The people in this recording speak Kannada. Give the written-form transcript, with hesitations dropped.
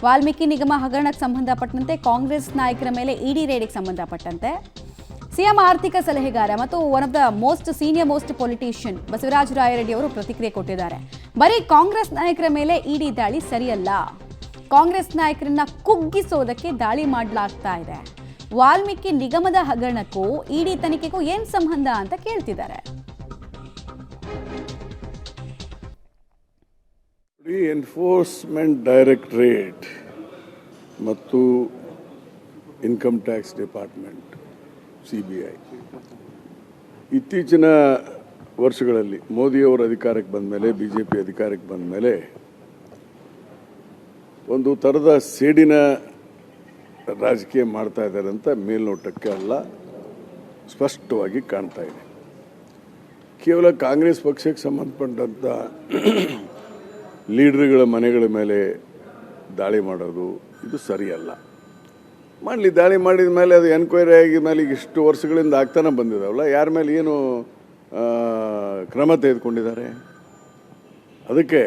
ವಾಲ್ಮೀಕಿ ನಿಗಮ ಹಗರಣಕ್ಕೆ ಸಂಬಂಧಪಟ್ಟಂತೆ ಕಾಂಗ್ರೆಸ್ ನಾಯಕರ ಮೇಲೆ ಇಡಿ ರೇಡಿಗೆ ಸಂಬಂಧಪಟ್ಟಂತೆ ಸಿಎಂ ಆರ್ಥಿಕ ಸಲಹೆಗಾರ ಮತ್ತು one of the senior most politician Basavaraj Rayareddy ಅವರು ಪ್ರತಿಕ್ರಿಯೆ ಕೊಟ್ಟಿದ್ದಾರೆ. ಬರೀ ಕಾಂಗ್ರೆಸ್ ನಾಯಕರ ಮೇಲೆ ಇಡಿ ದಾಳಿ ಸರಿಯಲ್ಲ, ಕಾಂಗ್ರೆಸ್ ನಾಯಕರನ್ನ ಕುಗ್ಗಿಸೋದಕ್ಕೆ ದಾಳಿ ಮಾಡಲಾಗ್ತಾ ಇದೆ. ವಾಲ್ಮೀಕಿ ನಿಗಮದ ಹಗರಣಕ್ಕೂ ಇಡಿ ತನಿಖೆಗೂ ಏನ್ ಸಂಬಂಧ ಅಂತ ಕೇಳ್ತಿದ್ದಾರೆ. ಎನ್ಫೋರ್ಸ್ಮೆಂಟ್ ಡೈರೆಕ್ಟರೇಟ್ ಮತ್ತು ಇನ್ಕಮ್ ಟ್ಯಾಕ್ಸ್ ಡಿಪಾರ್ಟ್ಮೆಂಟ್ CBI ಇತ್ತೀಚಿನ ವರ್ಷಗಳಲ್ಲಿ ಮೋದಿಯವರು ಅಧಿಕಾರಕ್ಕೆ ಬಂದ ಮೇಲೆ BJP ಅಧಿಕಾರಕ್ಕೆ ಬಂದ ಮೇಲೆ ಒಂದು ಥರದ ಸೇಡಿನ ರಾಜಕೀಯ ಮಾಡ್ತಾ ಇದ್ದಾರೆ ಅಂತ ಮೇಲ್ನೋಟಕ್ಕೆ ಅಲ್ಲ ಸ್ಪಷ್ಟವಾಗಿ ಕಾಣ್ತಾ ಇದೆ. ಕೇವಲ ಕಾಂಗ್ರೆಸ್ ಪಕ್ಷಕ್ಕೆ ಸಂಬಂಧಪಟ್ಟಂಥ ಲೀಡರ್ಗಳ ಮನೆಗಳ ಮೇಲೆ ದಾಳಿ ಮಾಡೋದು ಇದು ಸರಿಯಲ್ಲ. ಮಾಡಲಿ, ದಾಳಿ ಮಾಡಿದ ಮೇಲೆ ಅದು ಎನ್ಕ್ವೈರಿ ಆಗಿದ ಮೇಲೆ ಈಗ ಇಷ್ಟು ವರ್ಷಗಳಿಂದ ಆಗ್ತಾನೆ ಬಂದಿದ್ದಾವಲ್ಲ, ಯಾರ ಮೇಲೆ ಏನು ಕ್ರಮ ತೆಗೆದುಕೊಂಡಿದ್ದಾರೆ? ಅದಕ್ಕೆ